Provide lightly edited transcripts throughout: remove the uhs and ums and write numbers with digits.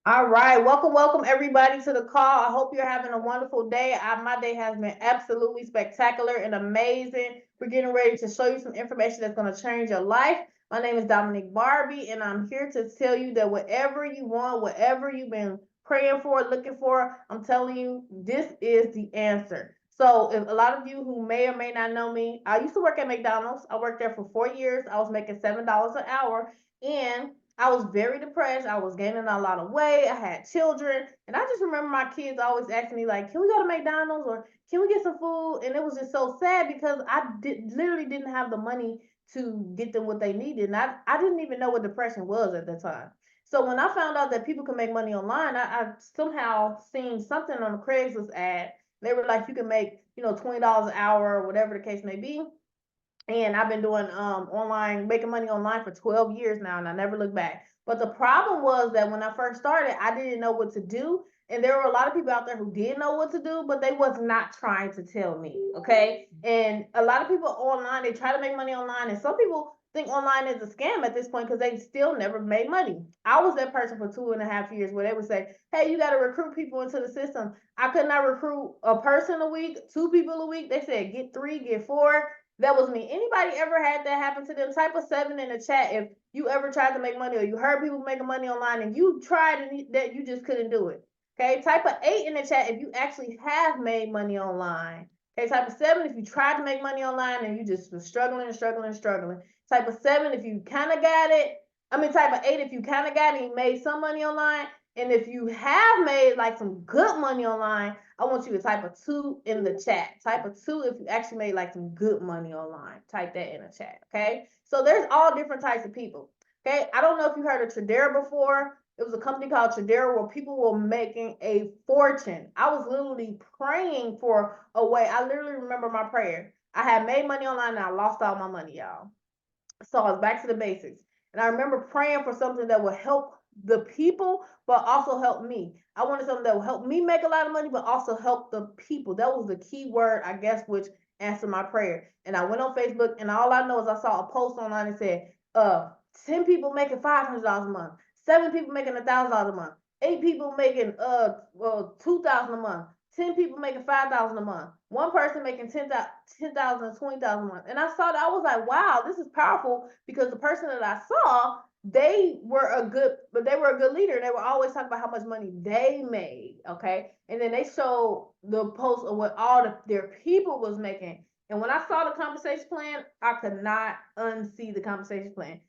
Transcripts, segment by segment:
All right, welcome everybody to the call. I hope you're having a wonderful day. My day has been absolutely spectacular and amazing. We're getting ready to show you some information that's going to change your life. My name is Dominique Barbie, and I'm here to tell you that whatever you want, whatever you've been praying for, looking for, I'm telling you, this is the answer. So, if a lot of you who may or may not know me, I used to work at McDonald's. I worked there for 4 years. I was making $7 an hour, and I was very depressed. I was gaining a lot of weight. I had children. And I just remember my kids always asking me, like, can we go to McDonald's or can we get some food? And it was just so sad because literally didn't have the money to get them what they needed. And I didn't even know what depression was at the time. So when I found out that people can make money online, I somehow seen something on a Craigslist ad. They were like, you can make, $20 an hour or whatever the case may be. And I've been doing online, making money online for 12 years now, and I never looked back. But the problem was that when I first started, I didn't know what to do. And there were a lot of people out there who did know what to do, but they was not trying to tell me. Okay. And a lot of people online, they try to make money online, and some people think online is a scam at this point because they still never made money. I was that person for 2.5 years where they would say, hey, you got to recruit people into the system. I could not recruit a person a week, two people a week. They said get three, get four. That was me. Anybody ever had that happen to them? Type a 7 in the chat if you ever tried to make money or you heard people making money online and you tried and that you just couldn't do it. Okay, type a 8 in the chat if you actually have made money online. Okay, type a 7 if you tried to make money online and you just were struggling and struggling and struggling. Type a 7 if you kind of got it. Type a 8 if you kind of got it and you made some money online. And if you have made like some good money online, I want you to type a 2 in the chat. Type a 2 if you actually made like some good money online. Type that in the chat, okay? So there's all different types of people, okay? I don't know if you heard of Tradera before. It was a company called Tradera where people were making a fortune. I was literally praying for a way. I literally remember my prayer. I had made money online and I lost all my money, y'all. So I was back to the basics. And I remember praying for something that would help the people, but also help me. I wanted something that would help me make a lot of money, but also help the people. That was the key word, I guess, which answered my prayer. And I went on Facebook, and all I know is I saw a post online that said, 10 people making $500 a month, 7 people making $1,000 a month, 8 people making 2,000 a month, 10 people making 5,000 a month, one person making 10,000, 20,000 a month. And I saw that, I was like, wow, this is powerful because the person that I saw, they were a good leader. They were always talking about how much money they made. Okay. And then they showed the post of what their people was making. And when I saw the compensation plan, I could not unsee the compensation plan.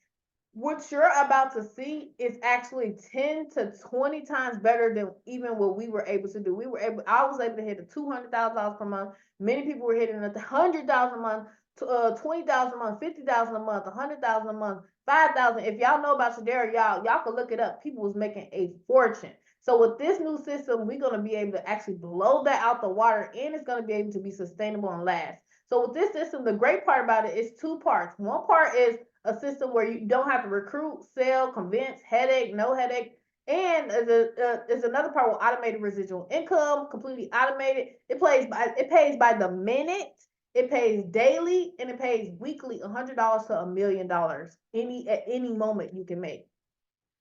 What you're about to see is actually 10 to 20 times better than even what we were able to do. I was able to hit the $200,000 per month. Many people were hitting the 100,000 a month, 20,000 a month, 50,000 a month, 100,000 a month, 5,000. If y'all know about Tradera, y'all can look it up. People was making a fortune. So with this new system, we're going to be able to actually blow that out the water, and it's going to be able to be sustainable and last. So with this system, the great part about it is two parts. One part is a system where you don't have to recruit, sell, convince, headache, no headache. And there's another part with automated residual income, completely automated. It pays by the minute, it pays daily, and it pays weekly, $100 to $1,000,000 at any moment you can make.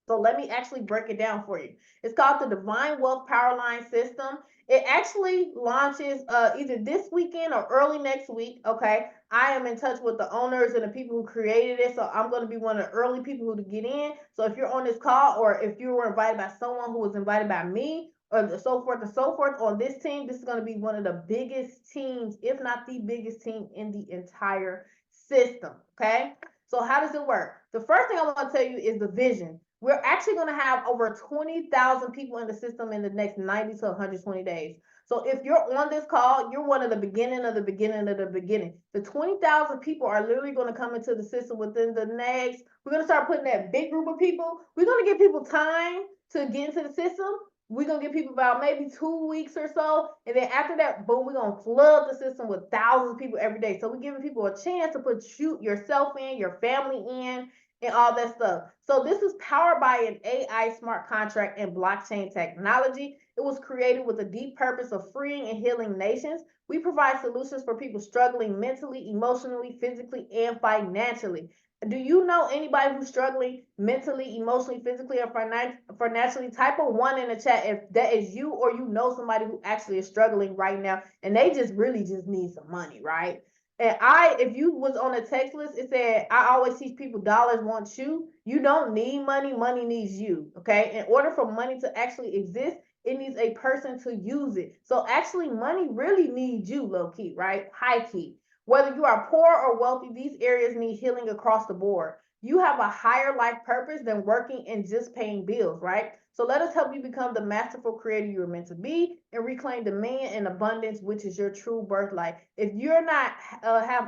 So let me actually break it down for you. It's called the Divine Wealth Powerline system. It actually launches either this weekend or early next week. Okay. I am in touch with the owners and the people who created it. So I'm going to be one of the early people who to get in. So if you're on this call or if you were invited by someone who was invited by me or so forth and so forth on this team, this is going to be one of the biggest teams, if not the biggest team in the entire system. Okay. So how does it work? The first thing I want to tell you is the vision. We're actually going to have over 20,000 people in the system in the next 90 to 120 days. So if you're on this call, you're one of the beginning of the beginning of the beginning. The 20,000 people are literally going to come into the system within the next, we're going to start putting that big group of people. We're going to give people time to get into the system. We're going to give people about maybe 2 weeks or so. And then after that, boom, we're going to flood the system with thousands of people every day. So we're giving people a chance to put yourself in, your family in, and all that stuff. So this is powered by an AI smart contract and blockchain technology. It was created with a deep purpose of freeing and healing nations. We provide solutions for people struggling mentally, emotionally, physically, and financially. Do you know anybody who's struggling mentally, emotionally, physically, or financially? Type a one in the chat if that is you, or you know somebody who actually is struggling right now and they just really just need some money, right? And if you was on a text list, it said, I always teach people dollars want you. You don't need money, money needs you. Okay. In order for money to actually exist, it needs a person to use it. So actually, money really needs you, low key, right? High key. Whether you are poor or wealthy, these areas need healing across the board. You have a higher life purpose than working and just paying bills, right? So let us help you become the masterful creator you were meant to be and reclaim dominion and abundance, which is your true birthright. If you're not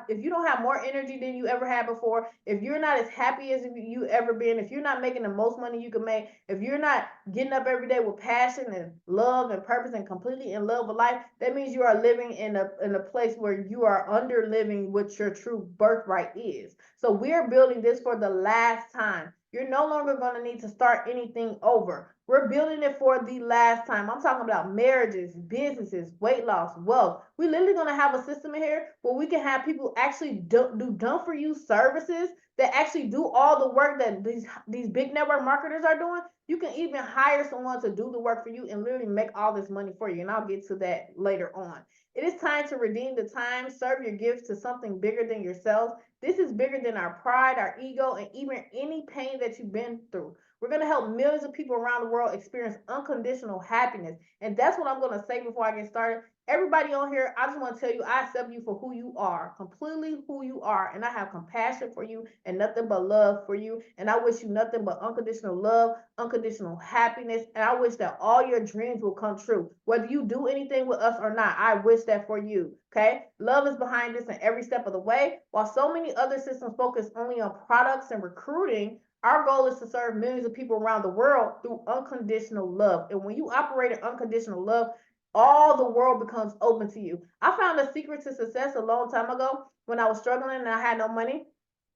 if you don't have more energy than you ever had before, if you're not as happy as you ever been, if you're not making the most money you can make, if you're not getting up every day with passion and love and purpose and completely in love with life, that means you are living in a place where you are under living what your true birthright is. So we're building this for the last time. You're no longer going to need to start anything over. We're building it for the last time. I'm talking about marriages, businesses, weight loss, wealth. We're literally going to have a system in here where we can have people actually do done for you services that actually do all the work that these big network marketers are doing. You can even hire someone to do the work for you and literally make all this money for you. And I'll get to that later on. It is time to redeem the time, serve your gifts to something bigger than yourselves. This is bigger than our pride, our ego, and even any pain that you've been through. We're going to help millions of people around the world experience unconditional happiness. And that's what I'm going to say before I get started. Everybody on here, I just want to tell you, I accept you for who you are, completely who you are. And I have compassion for you and nothing but love for you. And I wish you nothing but unconditional love, unconditional happiness. And I wish that all your dreams will come true. Whether you do anything with us or not, I wish that for you. Okay? Love is behind this in every step of the way. While so many other systems focus only on products and recruiting, our goal is to serve millions of people around the world through unconditional love. And when you operate in unconditional love, all the world becomes open to you. I found a secret to success a long time ago when I was struggling and I had no money.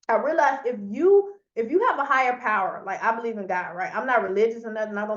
I realized if you have a higher power, like I believe in God, right? I'm not religious or nothing. I'm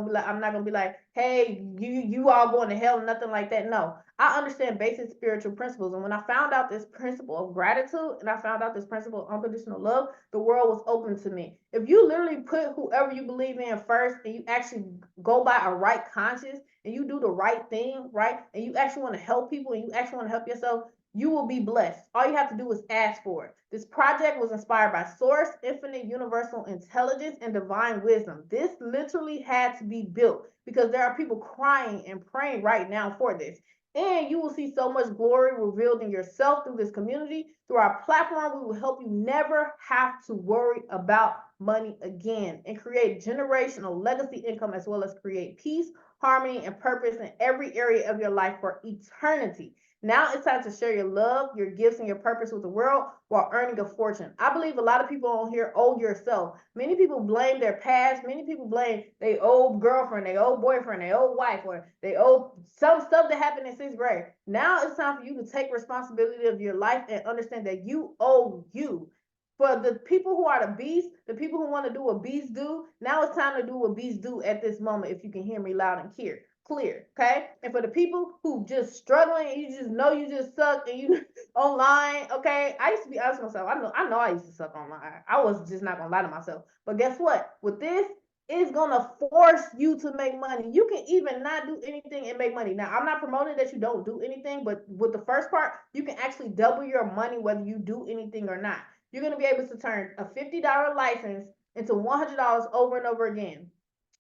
not gonna be like, hey, you all going to hell, nothing like that. No. I understand basic spiritual principles. And when I found out this principle of gratitude and I found out this principle of unconditional love, the world was open to me. If you literally put whoever you believe in first and you actually go by a right conscience and you do the right thing, right? And you actually want to help people and you actually want to help yourself, you will be blessed. All you have to do is ask for it. This project was inspired by Source, Infinite Universal Intelligence, and Divine Wisdom. This literally had to be built because there are people crying and praying right now for this. And you will see so much glory revealed in yourself through this community. Through our platform, we will help you never have to worry about money again and create generational legacy income as well as create peace, harmony, and purpose in every area of your life for eternity. Now it's time to share your love, your gifts, and your purpose with the world while earning a fortune. I believe a lot of people on here owe yourself. Many people blame their past. Many people blame their old girlfriend, their old boyfriend, their old wife, or they owe some stuff that happened in sixth grade. Now it's time for you to take responsibility of your life and understand that you owe you. For the people who are the beast, the people who want to do what beasts do, now it's time to do what beasts do at this moment, if you can hear me loud and clear, okay? And for the people who just struggling and you just know you just suck and you online, okay? I used to be honest with myself. I know I used to suck online. I was just not gonna lie to myself. But guess what? With this, it's gonna force you to make money. You can even not do anything and make money. Now, I'm not promoting that you don't do anything, but with the first part, you can actually double your money whether you do anything or not. You're gonna be able to turn a $50 license into $100 over and over again.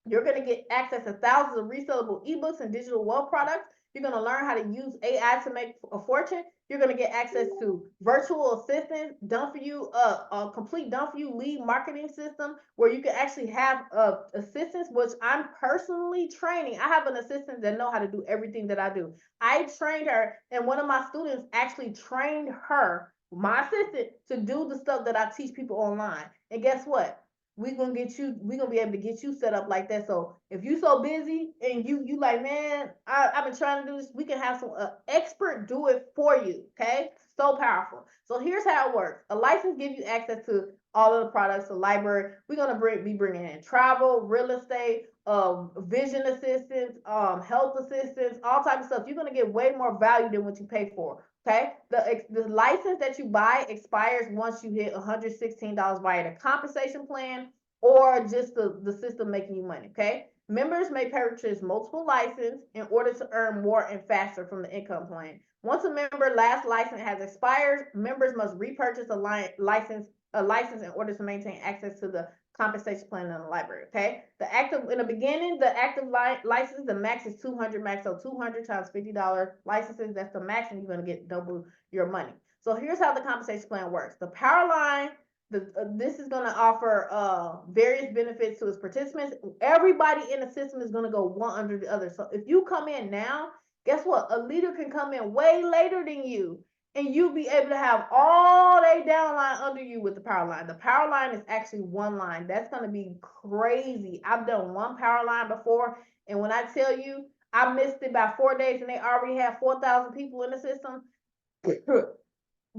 You're going to get access to thousands of resellable ebooks and digital wealth products. You're going to learn how to use AI to make a fortune. You're going to get access to virtual assistants, done for you, a complete done for you lead marketing system where you can actually have assistants, which I'm personally training. I have an assistant that know how to do everything that I do. I trained her, and one of my students actually trained her, my assistant, to do the stuff that I teach people online. And guess what? We're gonna be able to get you set up like that. So if you so busy and you like, man, I've been trying to do this, we can have some expert do it for you. Okay, so powerful. So here's how it works. A license gives you access to all of the products, the library. We're gonna be bringing in travel, real estate, vision assistance, health assistance, all types of stuff. You're gonna get way more value than what you pay for. Okay, the license that you buy expires once you hit $116 via the compensation plan or just the system making you money. Okay, members may purchase multiple licenses in order to earn more and faster from the income plan. Once a member last license has expired, members must repurchase a license in order to maintain access to the compensation plan in the library. Okay, in the beginning, the active license, the max is 200 max, so 200 times $50 licenses, that's the max, and you're going to get double your money. So here's how the compensation plan works. The Powerline, this is going to offer various benefits to its participants. Everybody in the system is going to go one under the other. So if you come in now, guess what? A leader can come in way later than you, and you'll be able to have all they downline under you with the power line. The power line is actually one line. That's going to be crazy. I've done one power line before, and when I tell you I missed it by 4 days and they already have 4,000 people in the system,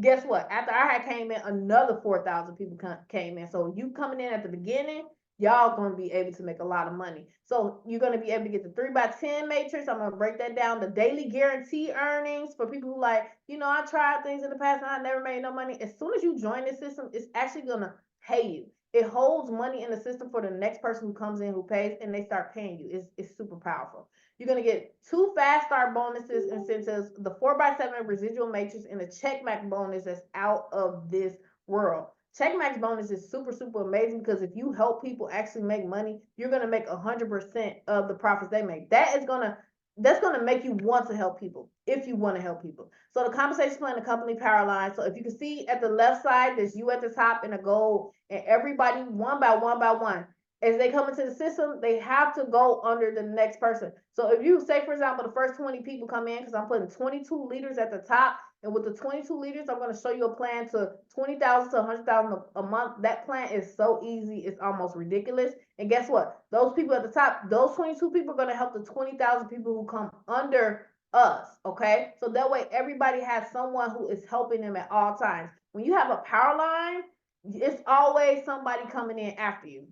guess what? After I had came in, another 4,000 people came in. So you coming in at the beginning, y'all going to be able to make a lot of money. So you're going to be able to get the 3x10 matrix. I'm going to break that down. The daily guarantee earnings for people who like, I tried things in the past and I never made no money. As soon as you join this system, it's actually going to pay you. It holds money in the system for the next person who comes in who pays, and they start paying you. It's super powerful. You're going to get 2 fast start bonuses, incentives, the 4x7 residual matrix, and the check max bonus that's out of this world. Check max bonus is super, super amazing because if you help people actually make money, you're going to make 100% of the profits they make. That's going to make you want to help people if you want to help people. So the compensation plan, the company Powerline. So if you can see at the left side, there's you at the top in a gold, and everybody one by one. As they come into the system, they have to go under the next person. So if you say, for example, the first 20 people come in, because I'm putting 22 leaders at the top, and with the 22 leaders, I'm going to show you a plan to 20,000 to 100,000 a month. That plan is so easy, it's almost ridiculous. And guess what? Those people at the top, those 22 people are going to help the 20,000 people who come under us. Okay, so that way everybody has someone who is helping them at all times. When you have a power line, it's always somebody coming in after you.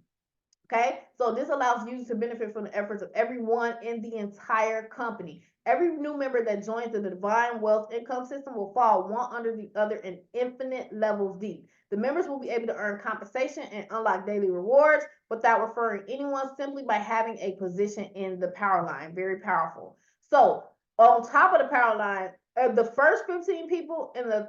Okay, so this allows users to benefit from the efforts of everyone in the entire company. Every new member that joins the Divine Wealth Income System will fall one under the other in infinite levels deep. The members will be able to earn compensation and unlock daily rewards without referring anyone, simply by having a position in the power line. Very powerful. So on top of the power line, the first 15 people in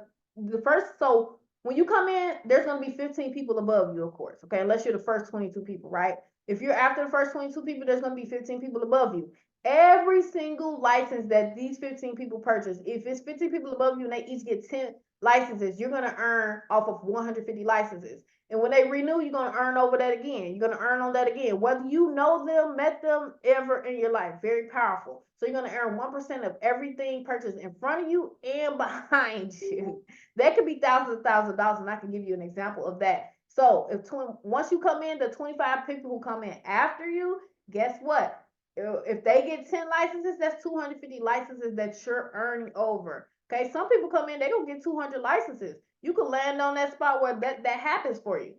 so when you come in, there's going to be 15 people above you, of course, okay, unless you're the first 22 people, right? If you're after the first 22 people, there's going to be 15 people above you. Every single license that these 15 people purchase, if it's 15 people above you and they each get 10 licenses, you're going to earn off of 150 licenses. And when they renew, you're going to earn over that again. You're going to earn on that again, whether you know them, met them ever in your life. Very powerful. So you're going to earn 1% of everything purchased in front of you and behind you. That could be thousands of dollars, and I can give you an example of that. So once you come in, the 25 people who come in after you, guess what? If they get 10 licenses, that's 250 licenses that you're earning over. Okay, some people come in, they don't get 200 licenses. You can land on that spot where that happens for you.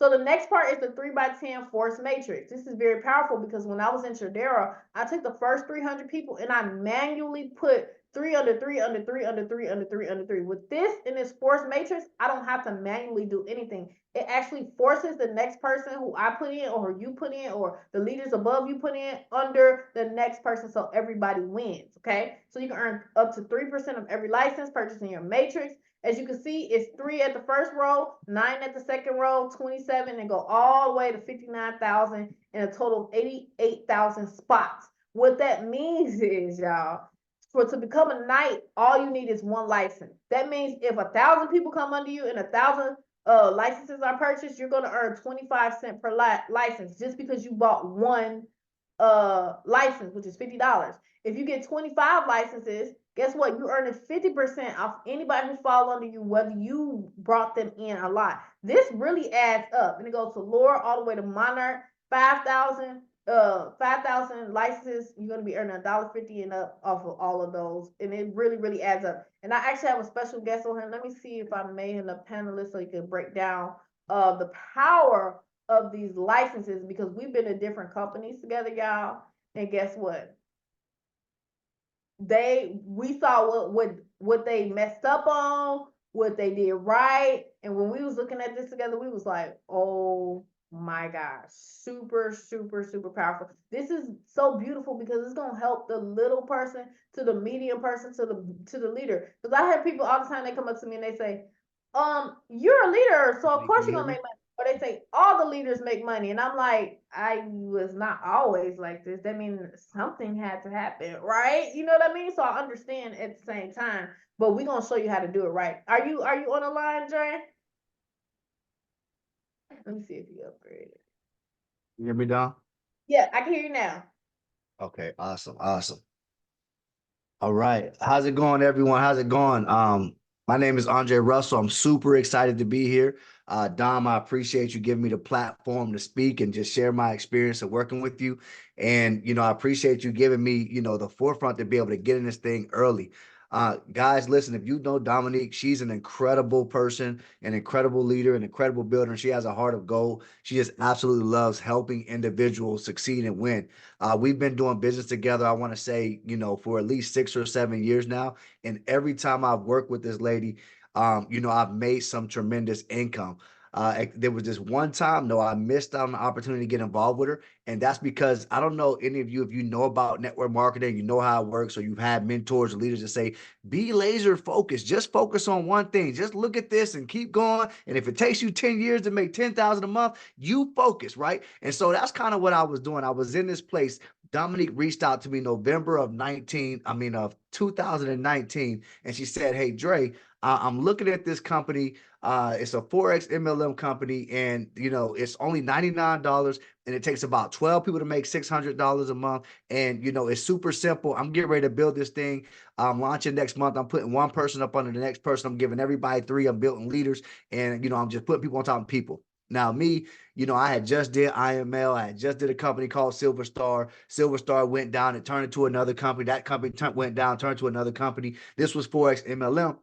So the next part is the 3x10 force matrix. This is very powerful because when I was in Tradera, I took the first 300 people and I manually put 3 under 3 under 3 under 3 under 3 under 3. With this in this force matrix, I don't have to manually do anything. It actually forces the next person who I put in or who you put in or the leaders above you put in under the next person, so everybody wins, okay? So you can earn up to 3% of every license purchasing your matrix. As you can see, it's 3 at the first row, 9 at the second row, 27, and go all the way to 59,000 and a total of 88,000 spots. What that means is, y'all, to become a knight, all you need is one license. That means if 1,000 people come under you and 1,000 licenses are purchased, you're going to earn 25 cents per license just because you bought one license, which is $50. If you get 25 licenses, guess what? You're earning 50% off anybody who falls under you, whether you brought them in a lot. This really adds up, and it goes to Lore all the way to Monarch. 5,000 licenses, you're going to be earning $1.50 and up off of all of those, and it really, really adds up. And I actually have a special guest on here. Let me see if I made him a panelist so you can break down the power of these licenses, because we've been in different companies together, y'all, and guess what? We saw what what they messed up on, what they did right. And when we was looking at this together, we was like, oh my gosh, super, super, super powerful. This is so beautiful because it's gonna help the little person to the medium person to the leader. Because I have people all the time, they come up to me and they say, you're a leader, so of Can course you you're hear gonna me? make money. Or they say all the leaders make money. And I'm like, I was not always like this. That means something had to happen, right? You know what I mean? So I understand at the same time, but we're gonna show you how to do it right. Are you on the line, Dre? Let me see if you upgraded. You hear me, Don? Yeah, I can hear you now. Okay, awesome, awesome. All right. How's it going, everyone? How's it going? My name is Andre Russell. I'm super excited to be here. Dom, I appreciate you giving me the platform to speak and just share my experience of working with you. And, I appreciate you giving me, the forefront to be able to get in this thing early. Guys, listen, if you know Dominique, she's an incredible person, an incredible leader, an incredible builder, and she has a heart of gold. She just absolutely loves helping individuals succeed and win. We've been doing business together, I want to say, for at least 6 or 7 years now. And every time I've worked with this lady, I've made some tremendous income. There was this one time, though, I missed out on the opportunity to get involved with her. And that's because I don't know any of you, if you know about network marketing, you know how it works, or you've had mentors or leaders that say, be laser focused, just focus on one thing, just look at this and keep going. And if it takes you 10 years to make 10,000 a month, you focus, right? And so that's kind of what I was doing. I was in this place. Dominique reached out to me November of 2019, and she said, "Hey, Dre, I'm looking at this company. It's a Forex MLM company, and it's only $99, and it takes about 12 people to make $600 a month. And it's super simple. I'm getting ready to build this thing. I'm launching next month. I'm putting one person up under the next person. I'm giving everybody three. I'm building leaders, and I'm just putting people on top of people." Now, me, I had just did IML. I had just did a company called Silver Star. Silver Star went down and turned into another company. That company went down, turned to another company. This was Forex MLM.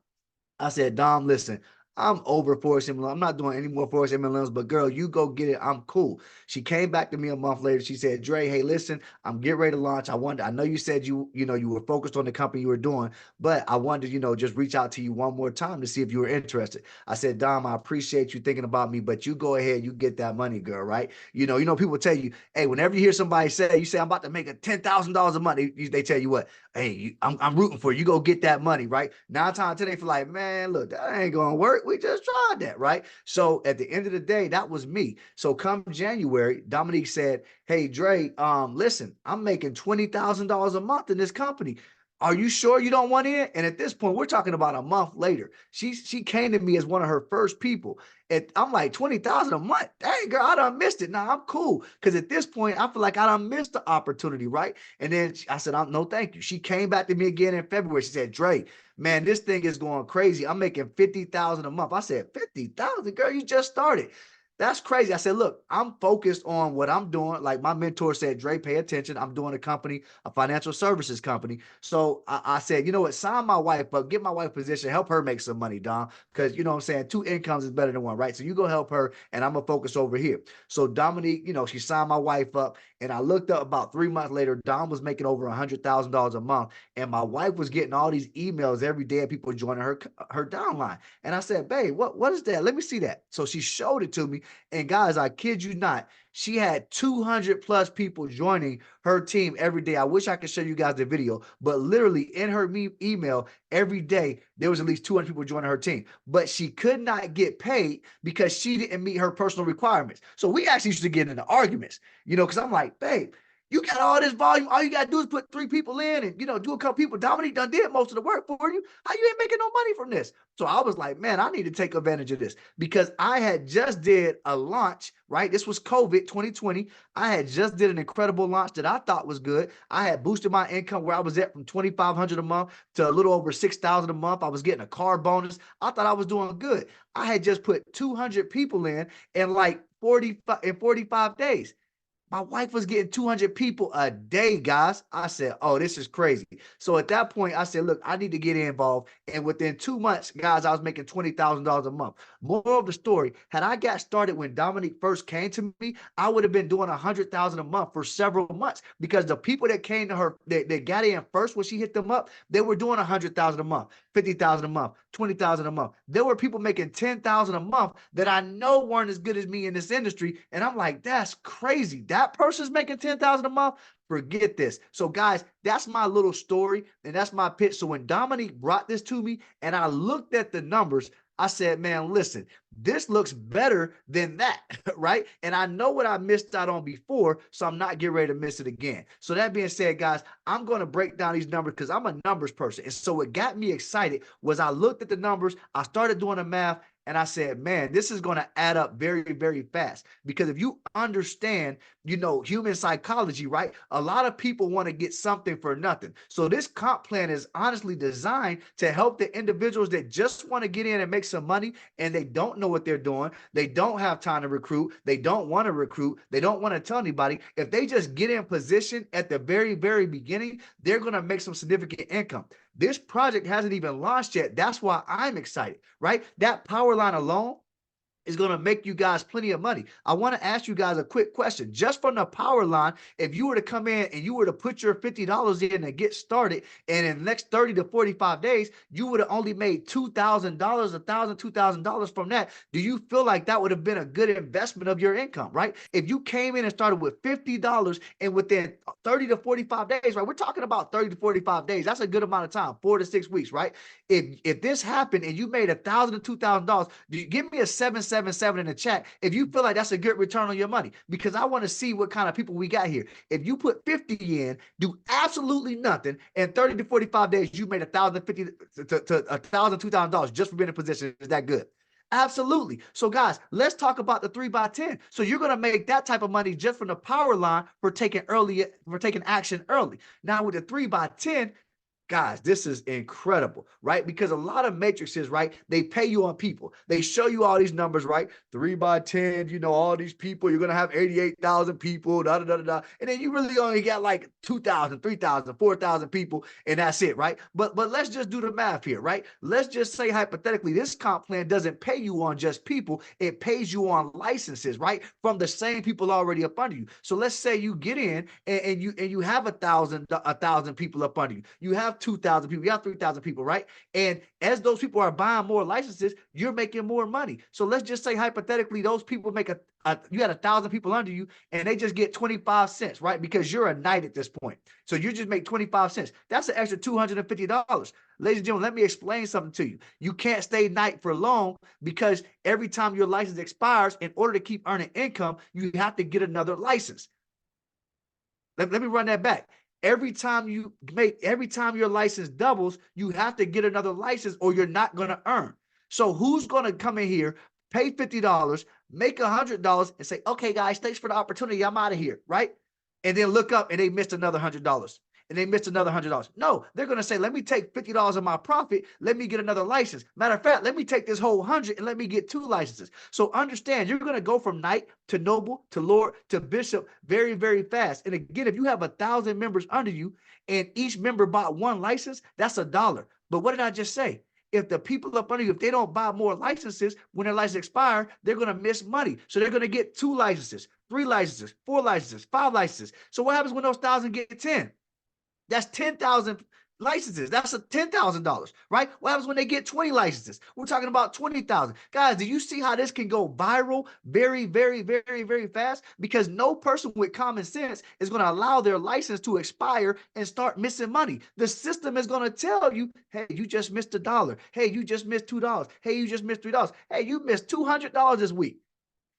I said, Dom, listen, I'm over Forex MLM. I'm not doing any more Forex MLMs, but girl, you go get it. I'm cool. She came back to me a month later. She said, Dre, hey, listen, I'm getting ready to launch. I know you said you were focused on the company you were doing, but I wanted to, just reach out to you one more time to see if you were interested. I said, Dom, I appreciate you thinking about me, but you go ahead, you get that money, girl, right? People tell you, hey, whenever you hear somebody say, I'm about to make a $10,000 a month, they tell you what? Hey, I'm rooting for you. You go get that money, right? 9 times 10, they feel like, man, look, that ain't gonna work. We just tried that, right? So at the end of the day, that was me. So come January, Dominique said, hey, Dre, listen, I'm making $20,000 a month in this company. Are you sure you don't want in? And at this point, we're talking about a month later. She came to me as one of her first people. I'm like, 20,000 a month. Dang, girl, I done missed it. Nah, I'm cool. Because at this point, I feel like I done missed the opportunity, right? And then I said, no, thank you. She came back to me again in February. She said, Dre, man, this thing is going crazy. I'm making 50,000 a month. I said, 50,000, girl, you just started. That's crazy. I said, look, I'm focused on what I'm doing. Like my mentor said, Dre, pay attention. I'm doing a financial services company. So I said, you know what, sign my wife up, get my wife position, help her make some money, Don. Because you know what I'm saying, two incomes is better than one, right? So you go help her and I'm gonna focus over here. So Dominique, she signed my wife up, and I looked up about 3 months later, Dom was making over $100,000 a month. And my wife was getting all these emails every day of people joining her downline. And I said, babe, what is that? Let me see that. So she showed it to me. And guys, I kid you not, she had 200 plus people joining her team every day. I wish I could show you guys the video, but literally in her email every day, there was at least 200 people joining her team. But she could not get paid because she didn't meet her personal requirements. So we actually used to get into arguments, because I'm like, babe, you got all this volume. All you got to do is put 3 people in and, do a couple people. Dominique done did most of the work for you. How you ain't making no money from this? So I was like, man, I need to take advantage of this because I had just did a launch, right? This was COVID 2020. I had just did an incredible launch that I thought was good. I had boosted my income where I was at from 2,500 a month to a little over 6,000 a month. I was getting a car bonus. I thought I was doing good. I had just put 200 people in like 45 days. My wife was getting 200 people a day, guys. I said, oh, this is crazy. So at that point, I said, look, I need to get involved. And within 2 months, guys, I was making $20,000 a month. Moral of the story, had I got started when Dominique first came to me, I would have been doing 100,000 a month for several months because the people that came to her, that got in first when she hit them up, they were doing 100,000 a month. $50,000 a month, $20,000 a month. There were people making $10,000 a month that I know weren't as good as me in this industry. And I'm like, that's crazy. That person's making $10,000 a month. Forget this. So guys, that's my little story and that's my pitch. So when Dominique brought this to me and I looked at the numbers, I said, man, listen, this looks better than that, right? And I know what I missed out on before, so I'm not getting ready to miss it again. So that being said, guys, I'm going to break down these numbers because I'm a numbers person. And so what got me excited was I looked at the numbers, I started doing the math, and I said, man, this is going to add up very, very fast. Because if you understand, human psychology, right? A lot of people want to get something for nothing. So this comp plan is honestly designed to help the individuals that just want to get in and make some money and they don't know what they're doing. They don't have time to recruit. They don't want to recruit. They don't want to tell anybody. If they just get in position at the very, very beginning, they're going to make some significant income. This project hasn't even launched yet. That's why I'm excited, right? That Powerline alone is going to make you guys plenty of money. I want to ask you guys a quick question. Just from the Powerline, if you were to come in and you were to put your $50 in and get started, and in the next 30 to 45 days, you would have only made $2,000, $1,000, $2,000 from that. Do you feel like that would have been a good investment of your income, right? If you came in and started with $50 and within 30 to 45 days, right? We're talking about 30 to 45 days. That's a good amount of time, 4 to 6 weeks, right? If this happened and you made $1,000 to $2,000, give me a 777 in the chat if you feel like that's a good return on your money, because I want to see what kind of people we got here. If you put 50 in, do absolutely nothing, and 30 to 45 days, you made $1,050 to $1,000, $2,000 just for being in position. Is that good? Absolutely. So guys, let's talk about the 3x10. So you're going to make that type of money just from the Powerline for taking action early. Now with the 3x10, guys, this is incredible, right? Because a lot of matrices, right, they pay you on people. They show you all these numbers, right? 3x10, all these people, you're going to have 88,000 people, da, da, da, da, da. And then you really only got like 2,000, 3,000, 4,000 people, and that's it, right? But let's just do the math here, right? Let's just say hypothetically, this comp plan doesn't pay you on just people. It pays you on licenses, right? From the same people already up under you. So let's say you get in and you have 1,000 people up under you. You have 2,000 people, you have 3,000 people, right? And as those people are buying more licenses, you're making more money. So let's just say hypothetically, those people make you had 1,000 people under you and they just get 25 cents, right? Because you're a knight at this point. So you just make 25 cents. That's an extra $250. Ladies and gentlemen, let me explain something to you. You can't stay knight for long because every time your license expires, in order to keep earning income, you have to get another license. Let me run that back. Every time your license doubles, you have to get another license or you're not going to earn. So who's going to come in here, pay $50, make $100 and say, okay, guys, thanks for the opportunity. I'm out of here, right? And then look up and they missed another $100. And they missed another $100. No, they're going to say, let me take $50 of my profit. Let me get another license. Matter of fact, let me take this whole 100 and let me get 2 licenses. So understand, you're going to go from knight to noble to lord to bishop very, very fast. And again, if you have 1,000 members under you and each member bought 1 license, that's $1. But what did I just say? If the people up under you, if they don't buy more licenses when their license expire, they're going to miss money. So they're going to get 2 licenses, 3 licenses, 4 licenses, 5 licenses. So what happens when those 1,000 get 10? That's 10,000 licenses. That's $10,000, right? What happens when they get 20 licenses? We're talking about 20,000. Guys, do you see how this can go viral very, very, very, very fast? Because no person with common sense is going to allow their license to expire and start missing money. The system is going to tell you, hey, you just missed $1. Hey, you just missed $2. Hey, you just missed $3. Hey, you missed $200 this week.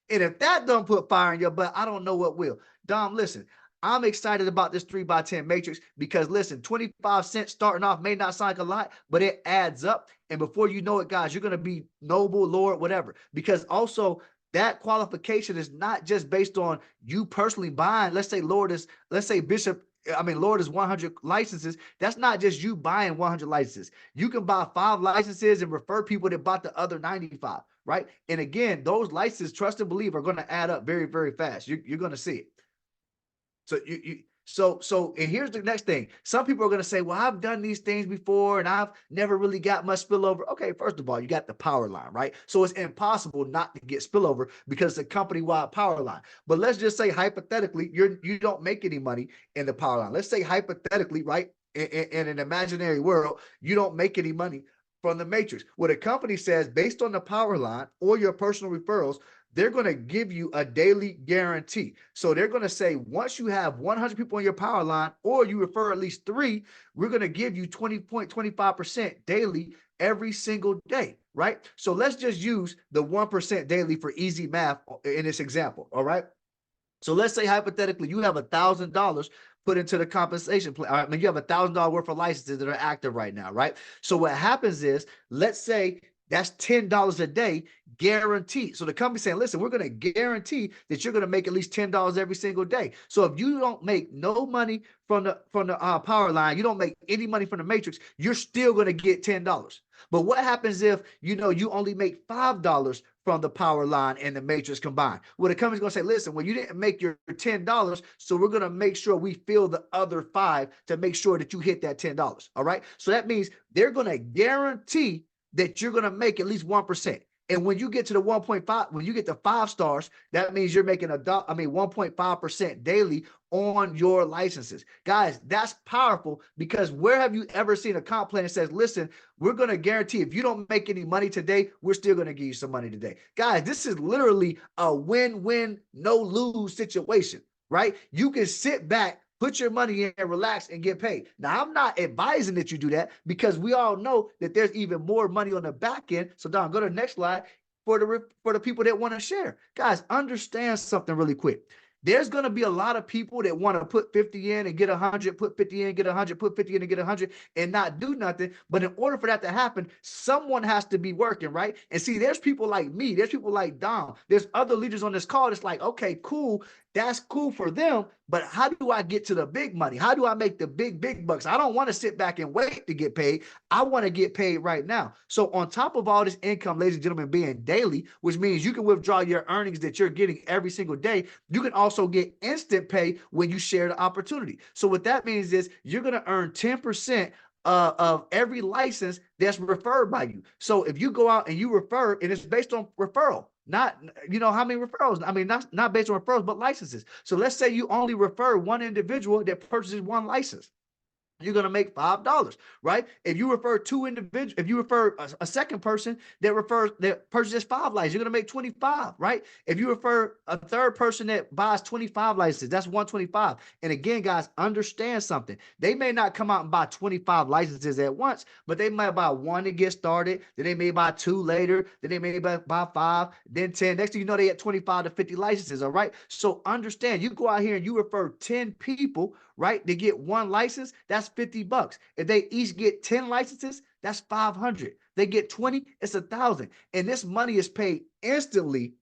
And if that don't put fire in your butt, I don't know what will. Dom, listen, I'm excited about this 3x10 matrix because listen, 25 cents starting off may not sound like a lot, but it adds up. And before you know it, guys, you're going to be noble, Lord, whatever. Because also that qualification is not just based on you personally buying. Let's say Lord is 100 licenses. That's not just you buying 100 licenses. You can buy 5 licenses and refer people that bought the other 95, right? And again, those licenses, trust and believe, are going to add up very, very fast. You're going to see it. So and here's the next thing. Some people are going to say, well, I've done these things before and I've never really got much spillover. Okay, first of all, you got the Powerline, right? So it's impossible not to get spillover because it's a company-wide Powerline. But let's just say hypothetically, you don't make any money in the Powerline. Let's say hypothetically, right, in an imaginary world, you don't make any money. from the matrix. What a company says, based on the power line or your personal referrals, they're going to give you a daily guarantee. So they're going to say, once you have 100 people on your power line or you refer at least 3, we're going to give you 20.25% daily every single day, right? So let's just use the 1% daily for easy math in this example, all right? So let's say hypothetically you have $1,000 put into the compensation plan. I mean, you have $1,000 worth of licenses that are active right now, right? So what happens is, let's say that's $10 a day guaranteed. So the company's saying, listen, we're going to guarantee that you're going to make at least $10 every single day. So if you don't make no money from the power line, you don't make any money from the matrix, you're still going to get $10. But what happens if you only make $5 from the power line and the matrix combined? Well, the company's going to say, listen, well, you didn't make your $10, so we're going to make sure we fill the other 5 to make sure that you hit that $10. All right. So that means they're going to guarantee that you're going to make at least 1%. And when you get to the 1.5, when you get to 5 stars, that means you're making 1.5% daily on your licenses. Guys, that's powerful, because where have you ever seen a comp plan that says, listen, we're going to guarantee if you don't make any money today, we're still going to give you some money today. Guys, this is literally a win-win, no-lose situation, right? You can sit back, put your money in and relax and get paid. Now, I'm not advising that you do that, because we all know that there's even more money on the back end. So Don, go to the next slide for the people that want to share. Guys, understand something really quick. There's going to be a lot of people that want to put 50 in and get 100, put 50 in, get 100, put 50 in and get 100 and not do nothing. But in order for that to happen, someone has to be working, right? And see, there's people like me, there's people like Dom, there's other leaders on this call that's like, okay, cool, that's cool for them, but how do I get to the big money? How do I make the big bucks? I don't want to sit back and wait to get paid. I want to get paid right now. So on top of all this income, ladies and gentlemen, being daily, which means you can withdraw your earnings that you're getting every single day, you can also get instant pay when you share the opportunity. So what that means is you're going to earn 10% of every license that's referred by you. So if you go out and you refer, and it's based on referral, not, how many referrals? I mean, not based on referrals, but licenses. So let's say you only refer one individual that purchases one license. You're going to make $5, right? If you refer 2 individuals, if you refer a second person that purchases 5 licenses, you're going to make 25, right? If you refer a third person that buys 25 licenses, that's 125. And again, guys, understand something. They may not come out and buy 25 licenses at once, but they might buy 1 to get started. Then they may buy 2 later. Then they may buy 5, then 10. Next thing you know, they had 25 to 50 licenses, all right? So understand, you go out here and you refer 10 people, right? They get 1 license, that's $50. If they each get 10 licenses, that's 500. They get 20, it's 1,000. And this money is paid instantly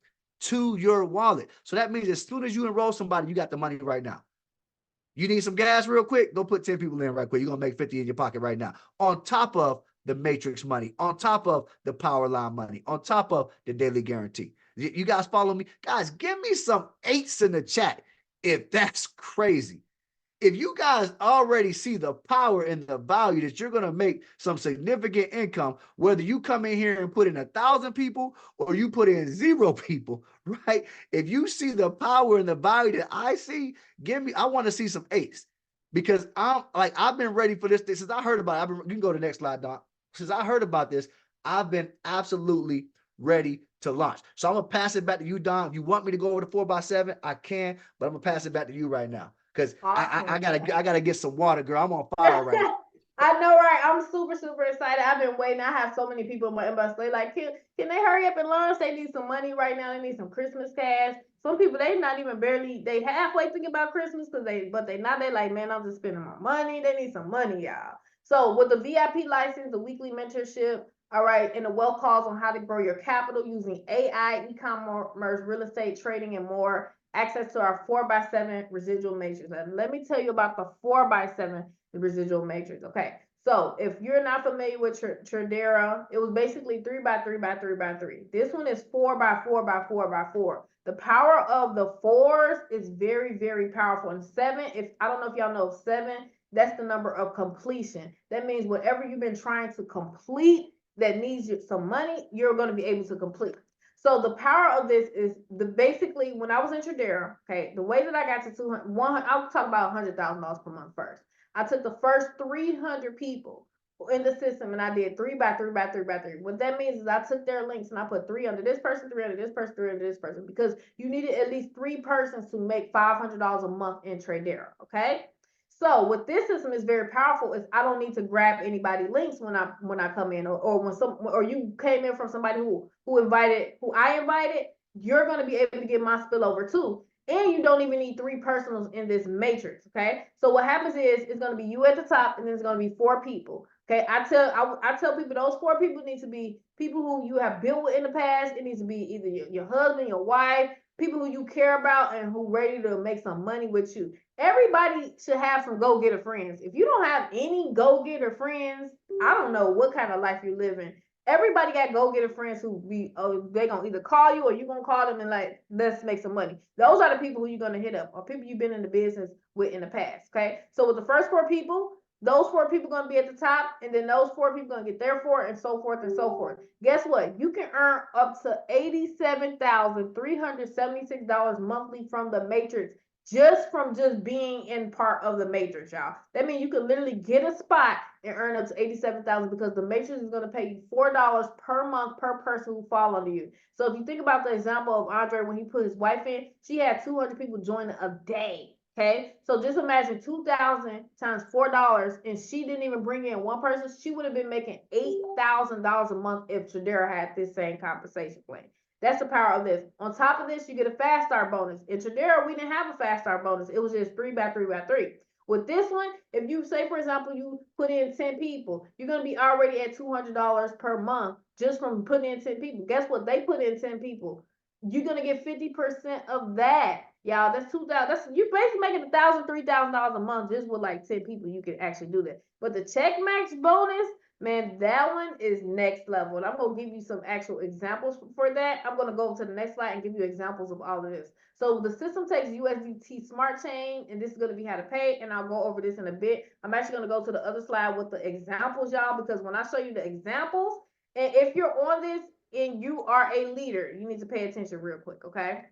to your wallet. So that means as soon as you enroll somebody, you got the money right now. You need some gas real quick, go put 10 people in right quick. You're going to make 50 in your pocket right now. On top of the matrix money, on top of the power line money, on top of the daily guarantee. You guys follow me? Guys, give me some 8s in the chat if that's crazy. If you guys already see the power and the value that you're going to make some significant income, whether you come in here and put in 1,000 people or you put in 0 people, right? If you see the power and the value that I see, I want to see some 8s, because I've been ready for this since I heard about it. You can go to the next slide, Doc. Since I heard about this, I've been absolutely ready to launch. So I'm going to pass it back to you, Don. If you want me to go over the 4x7, I can, but I'm going to pass it back to you right now. Because awesome. I gotta get some water, girl. I'm on fire right now. I know, right? I'm super, super excited. I've been waiting. I have so many people in my inbox. They like, can they hurry up and launch? They need some money right now. They need some Christmas cash. Some people, they not even they halfway thinking about Christmas they like, man, I'm just spending my money. They need some money, y'all. So with the VIP license, the weekly mentorship, all right, and the wealth calls on how to grow your capital using AI, e-commerce, real estate, trading, and more, access to our 4x7 residual matrix. And let me tell you about the 4x7 residual matrix. Okay, so if you're not familiar with Tradera, it was basically 3x3x3x3. This one is 4x4x4x4. The power of the 4s is very, very powerful. And 7, I don't know if y'all know 7, that's the number of completion. That means whatever you've been trying to complete that needs some money, you're going to be able to complete. So the power of this is basically when I was in Tradera, okay, the way that I got to 200, I'll talk about $100,000 per month first. I took the first 300 people, in the system, and I did 3 by 3 by 3 by 3. What that means is I took their links and I put 3 under this person, 3 under this person, 3 under this person, because you needed at least 3 persons to make $500 a month in Tradera. Okay. So what this system is very powerful is I don't need to grab anybody links when I come in, or when you came in from somebody who I invited, you're going to be able to get my spillover too. And you don't even need 3 personals in this matrix. Okay. So what happens is it's going to be you at the top, and then it's going to be 4 people. Okay. I tell people those 4 people need to be people who you have built with in the past. It needs to be either your husband, your wife, people who you care about and who ready to make some money with you. Everybody should have some go-getter friends. If you don't have any go-getter friends, I don't know what kind of life you're living. Everybody got go-getter friends who they gonna either call you or you gonna call them and like, let's make some money. Those are the people who you're gonna hit up, or people you've been in the business with in the past. Okay. So with the first 4 people, those 4 people gonna be at the top, and then those 4 people gonna get their 4, and so forth and so forth. Guess what? You can earn up to $87,376 monthly from the matrix, just from just being in part of the matrix, y'all. That means you can literally get a spot and earn up to $87,000, because the matrix is going to pay you $4 per month per person who fall under you. So if you think about the example of Andre when he put his wife in, she had 200 people join a day. Okay, so just imagine 2,000 times $4, and she didn't even bring in 1 person. She would have been making $8,000 a month if Tradera had this same compensation plan. That's the power of this. On top of this, you get a fast start bonus. In Tradera, we didn't have a fast start bonus. It was just 3 by 3 by 3. With this one, if you say, for example, you put in 10 people, you're going to be already at $200 per month just from putting in 10 people. Guess what? They put in 10 people. You're going to get 50% of that. Y'all, that's $2,000. That's, you're basically making $1,000, $3,000 a month just with like 10 people. You can actually do that. But the check max bonus, man, that one is next level. And I'm going to give you some actual examples for that. I'm going to go to the next slide and give you examples of all of this. So the system takes USDT Smart Chain, and this is going to be how to pay. And I'll go over this in a bit. I'm actually going to go to the other slide with the examples, y'all, because when I show you the examples, and if you're on this and you are a leader, you need to pay attention real quick, okay?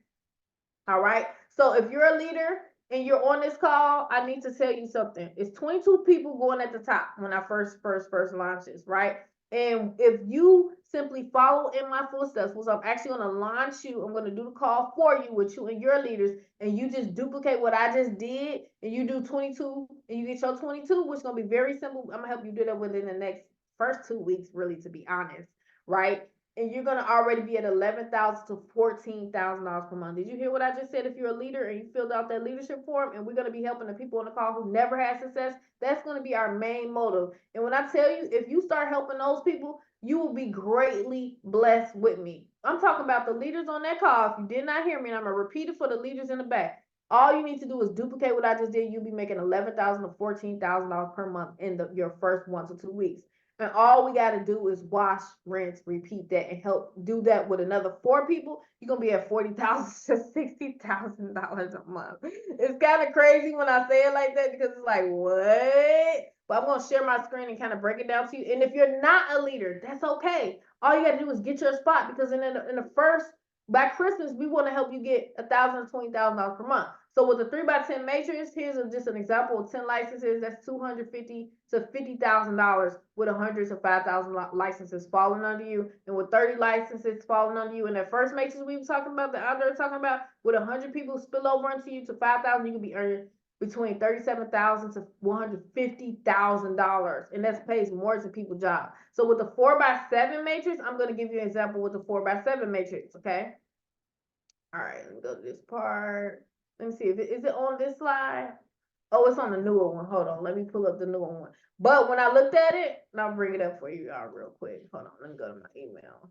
All right. So if you're a leader and you're on this call, I need to tell you something. It's 22 people going at the top when I first launch this, right? And if you simply follow in my footsteps, which I'm actually going to launch you, I'm going to do the call for you with you and your leaders, and you just duplicate what I just did, and you do 22, and you get your 22, which is going to be very simple. I'm going to help you do that within the next first 2 weeks, really, to be honest, right? And you're gonna already be at $11,000 to $14,000 per month. Did you hear what I just said? If you're a leader and you filled out that leadership form, and we're gonna be helping the people on the call who never had success, that's gonna be our main motive. And when I tell you, if you start helping those people, you will be greatly blessed with me. I'm talking about the leaders on that call. If you did not hear me, and I'm gonna repeat it for the leaders in the back. All you need to do is duplicate what I just did. You'll be making $11,000 to $14,000 per month in your first 1 to 2 weeks. And all we got to do is wash, rinse, repeat that, and help do that with another 4 people. You're going to be at $40,000 to $60,000 a month. It's kind of crazy when I say it like that, because it's like, what? But I'm going to share my screen and kind of break it down to you. And if you're not a leader, that's okay. All you got to do is get your spot, because in the first, by Christmas, we want to help you get $1,000 to $20,000 per month. So with the 3 by 10 matrix, here's just an example of 10 licenses. That's $250,000 to $50,000 with 100 to 5,000 licenses falling under you, and with 30 licenses falling under you. In that first matrix we were talking about, the Andre talking about, with 100 people spill over into you to 5,000, you can be earning between $37,000 to $150,000, and that pays more than people's job. So with the 4 by 7 matrix, I'm going to give you an example with the 4 by 7 matrix. Okay. All right. Let me go to this part. Let me see if is it on this slide. Oh, it's on the newer one. Hold on. Let me pull up the newer one. But when I looked at it, and I'll bring it up for you y'all real quick. Hold on. Let me go to my email.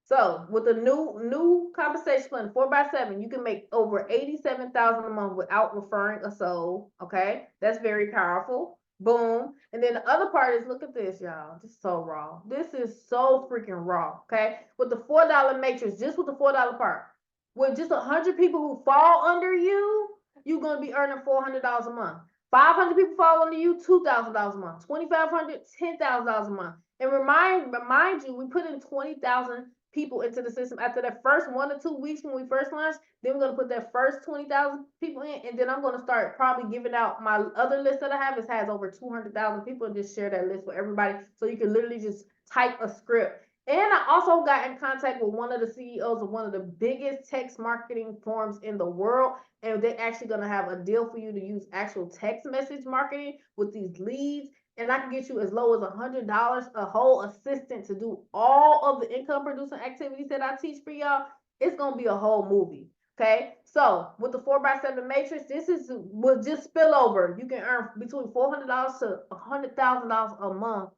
So with the new compensation plan, 4 by 7, you can make over $87,000 a month without referring a soul. Okay, that's very powerful. Boom. And then the other part is, look at this, y'all. This is so raw. This is so freaking raw. Okay, with the $4 matrix, just with the $4 part, with just 100 people who fall under you, you're gonna be earning $400 a month. 500 people fall under you, $2,000 a month. 2,500, $10,000 a month. And remind you, we put in 20,000 people into the system after that first 1 to 2 weeks when we first launched. Then we're gonna put that first 20,000 people in, and then I'm gonna start probably giving out my other list that I have. It has over 200,000 people, and just share that list with everybody, so you can literally just type a script. And I also got in contact with one of the CEOs of one of the biggest text marketing firms in the world, and they're actually gonna have a deal for you to use actual text message marketing with these leads. And I can get you as low as $100, a whole assistant to do all of the income producing activities that I teach for y'all. It's gonna be a whole movie. Okay, so with the 4x7 matrix, this will just spill over. You can earn between $400 to $100,000 a month.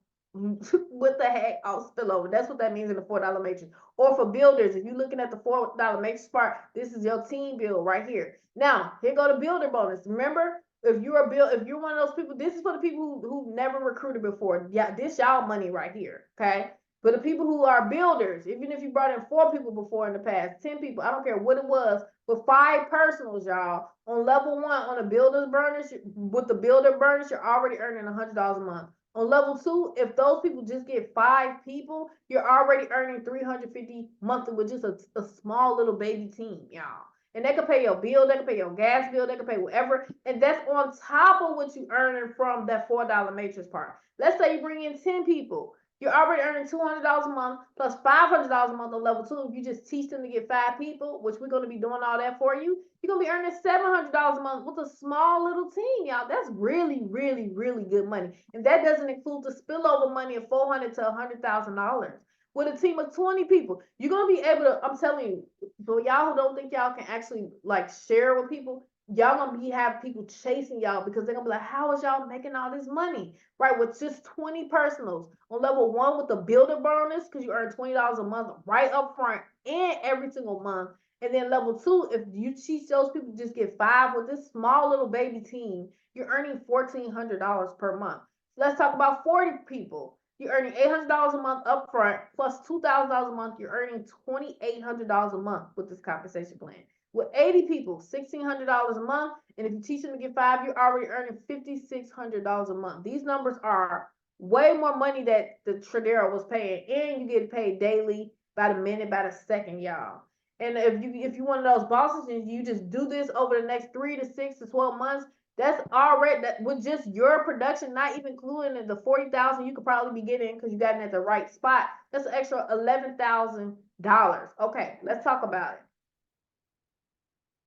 What the heck? I'll spill over. That's what that means in the $4 matrix. Or for builders, if you're looking at the $4 matrix part, this is your team build right here. Now, here go the builder bonus. Remember, if you're one of those people, this is for the people who never recruited before. Yeah, this y'all money right here. Okay. But the people who are builders, even if you brought in 4 people before in the past, 10 people, I don't care what it was, with 5 personals, y'all, on level 1 on a builder's bonus, with the builder bonus, you're already earning $100 a month. On level 2, if those people just get 5 people, you're already earning $350 monthly with just a small little baby team, y'all. And they can pay your bill, they can pay your gas bill, they can pay whatever. And that's on top of what you earning from that $4 matrix part. Let's say you bring in 10 people. You're already earning $200 a month plus $500 a month on level 2. If you just teach them to get 5 people, which we're going to be doing all that for you, you're going to be earning $700 a month with a small little team, y'all. That's really, really, really good money. And that doesn't include the spillover money of $400,000 to $100,000. With a team of 20 people, you're going to be able to, I'm telling you, for y'all who don't think y'all can actually like share with people, y'all gonna have people chasing y'all because they're gonna be like, how is y'all making all this money? Right, with just 20 personals. On level 1 with the builder bonus, because you earn $20 a month right up front and every single month. And then level 2, if you teach those people just get 5 with this small little baby team, you're earning $1,400 per month. So let's talk about 40 people. You're earning $800 a month up front, plus $2,000 a month. You're earning $2,800 a month with this compensation plan. With 80 people, $1,600 a month. And if you teach them to get 5, you're already earning $5,600 a month. These numbers are way more money that the Tradera was paying. And you get paid daily, by the minute, by the second, y'all. And if you one of those bosses and you just do this over the next 3 to 6 to 12 months, that's already, that with just your production, not even including the 40,000 you could probably be getting because you got it at the right spot. That's an extra $11,000. Okay, let's talk about it.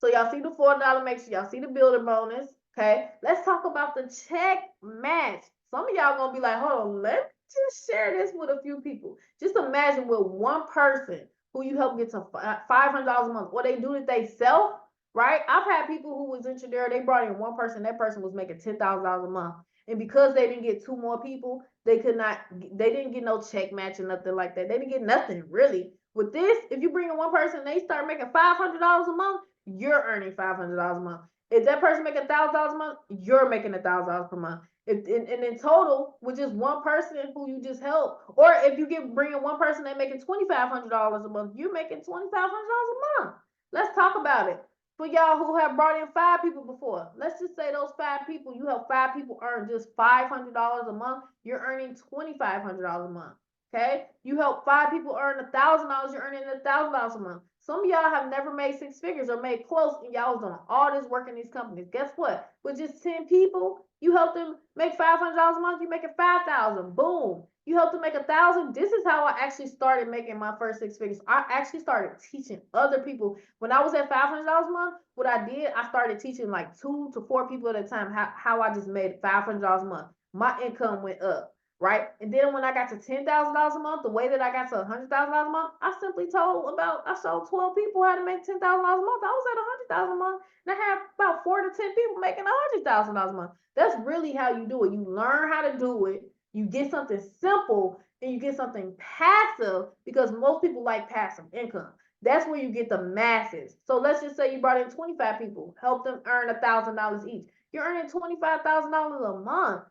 So y'all see the $4 matrix, y'all see the builder bonus. Okay, let's talk about the check match. Some of y'all gonna be like, hold on, let me just share this with a few people. Just imagine with one person who you help get to $500 a month, or they do it themselves. Right? I've had people who was in Tradera, they brought in one person, that person was making $10,000 a month. And because they didn't get 2 more people, they didn't get no check match or nothing like that. They didn't get nothing really. With this, if you bring in one person and they start making $500 a month, you're earning $500 a month. If that person making $1,000 a month, you're making $1,000 per month. And in total, with just one person who you just help, or if you bring in one person that making $2,500 a month, you're making $2,500 a month. Let's talk about it. For y'all who have brought in 5 people before, let's just say those 5 people, you help 5 people earn just $500 a month, you're earning $2,500 a month. Okay, you help 5 people earn $1,000, you're earning $1,000 a month. Some of y'all have never made 6 figures or made close, and y'all was doing all this work in these companies. Guess what? With just 10 people, you help them make $500 a month, you making $5,000. Boom. You help them make $1,000. This is how I actually started making my first 6 figures. I actually started teaching other people. When I was at $500 a month, what I did, I started teaching like 2 to 4 people at a time how I just made $500 a month. My income went up. Right? And then when I got to $10,000 a month, the way that I got to $100,000 a month, I simply I showed 12 people how to make $10,000 a month. I was at $100,000 a month, and I had about 4 to 10 people making $100,000 a month. That's really how you do it. You learn how to do it. You get something simple, and you get something passive, because most people like passive income. That's where you get the masses. So let's just say you brought in 25 people, help them earn $1,000 each. You're earning $25,000 a month.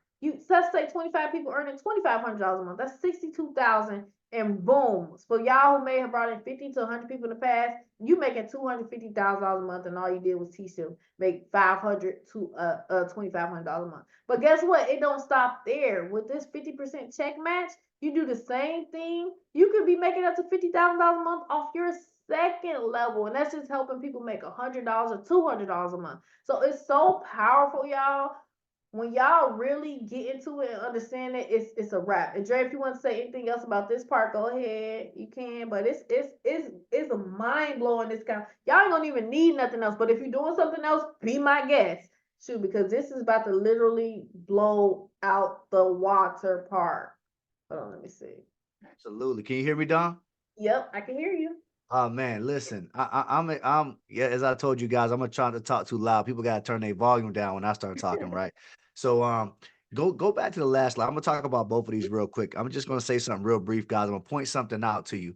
Let's say 25 people earning $2,500 a month. That's 62,000, and boom. For y'all who may have brought in 50 to 100 people in the past, you making $250,000 a month, and all you did was teach them make $500 to $2,500 a month. But guess what? It don't stop there. With this 50% check match, you do the same thing, you could be making up to $50,000 a month off your second level. And that's just helping people make $100 or $200 a month. So it's so powerful, y'all. When y'all really get into it and understand it, it's a wrap. And Dre, if you want to say anything else about this part, go ahead. You can, but it's a mind blowing. This kind, y'all ain't gonna even need nothing else. But if you're doing something else, be my guest. Shoot, because this is about to literally blow out the water part. Hold on, let me see. Absolutely. Can you hear me, Don? Yep, I can hear you. Oh man, listen, I'm yeah, as I told you guys, I'm gonna try to talk too loud. People gotta turn their volume down when I start talking, right? So go back to the last slide. I'm gonna talk about both of these real quick. I'm just gonna say something real brief, guys. I'm gonna point something out to you.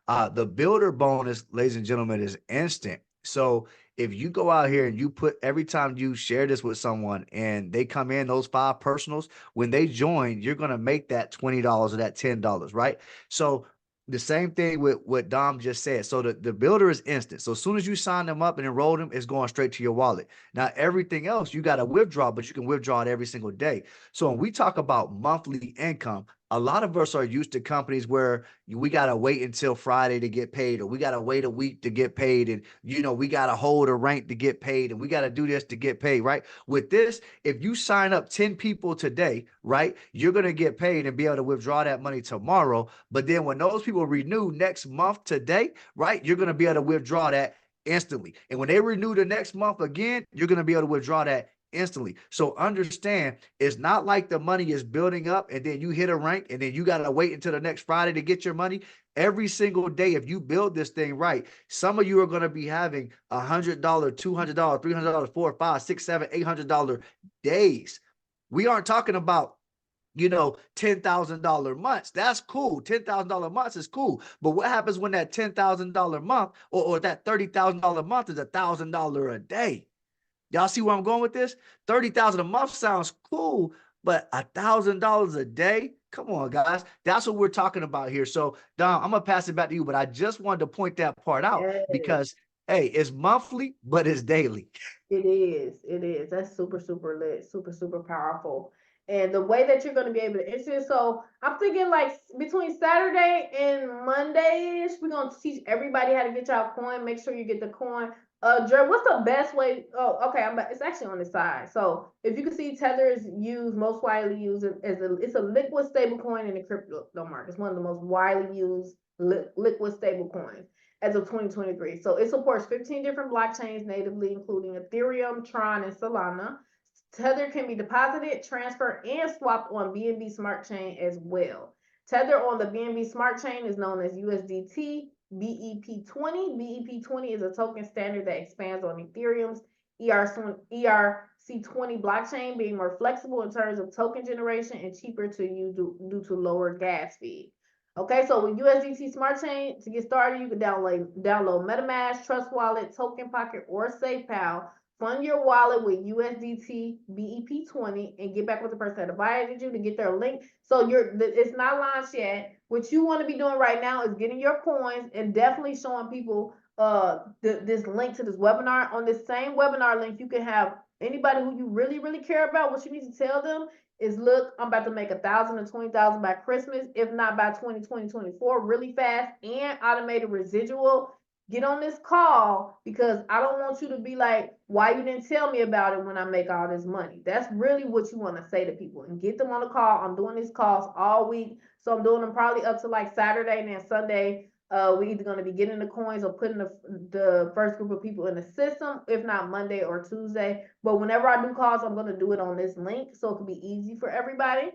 The builder bonus, ladies and gentlemen, is instant. So if you go out here and you put every time you share this with someone and they come in, those 5 personals, when they join, you're gonna make that $20 or that $10, right? So the same thing with what Dom just said. So the builder is instant. So as soon as you sign them up and enroll them, it's going straight to your wallet. Now, everything else you got to withdraw, but you can withdraw it every single day. So when we talk about monthly income, a lot of us are used to companies where we got to wait until Friday to get paid, or we got to wait a week to get paid. And, we got to hold a rank to get paid, and we got to do this to get paid, right? With this, if you sign up 10 people today, right, you're going to get paid and be able to withdraw that money tomorrow. But then when those people renew next month today, right, you're going to be able to withdraw that instantly. And when they renew the next month again, you're going to be able to withdraw that instantly. So understand, it's not like the money is building up and then you hit a rank and then you got to wait until the next Friday to get your money. Every single day, if you build this thing right, some of you are going to be having $100, $200, $300, $400, $500, $600, $700, $800 days. We aren't talking about $10,000 months. That's cool. $10,000 months is cool. But what happens when that $10,000 month or that $30,000 month is $1,000 a day? Y'all see where I'm going with this? 30,000 a month sounds cool, but $1,000 a day? Come on, guys. That's what we're talking about here. So, Dom, I'm gonna pass it back to you, but I just wanted to point that part out Yes. because, hey, it's monthly, but it's daily. It is. It is. That's super, super lit. Super, super powerful. And the way that you're going to be able to enter it. So I'm thinking like between Saturday and Monday-ish, we're going to teach everybody how to get y'all coin. Make sure you get the coin. Dre, what's the best way? Oh, okay. It's actually on the side. So if you can see, Tether is used, most widely used it's a liquid stable coin in the crypto market. It's one of the most widely used liquid stable coins as of 2023. So it supports 15 different blockchains natively, including Ethereum, Tron, and Solana. Tether can be deposited, transferred, and swapped on BNB Smart Chain as well. Tether on the BNB Smart Chain is known as USDT BEP20. BEP20 is a token standard that expands on Ethereum's ERC20 blockchain, being more flexible in terms of token generation and cheaper to use due to lower gas fee. Okay, so with USDT Smart Chain, to get started, you can download MetaMask, Trust Wallet, Token Pocket, or SafePal. Fund your wallet with USDT BEP20 and get back with the person that invited you to get their link. So it's not launched yet. What you want to be doing right now is getting your coins and definitely showing people this link to this webinar. On this same webinar link, you can have anybody who you really, really care about. What you need to tell them is, look, I'm about to make 1,000 to 20,000 by Christmas, if not by 2024, really fast, and automated residual. Get on this call because I don't want you to be like, why you didn't tell me about it when I make all this money? That's really what you want to say to people and get them on the call. I'm doing these calls all week. So I'm doing them probably up to like Saturday and then Sunday. We're either going to be getting the coins or putting the first group of people in the system, if not Monday or Tuesday. But whenever I do calls, I'm going to do it on this link so it can be easy for everybody.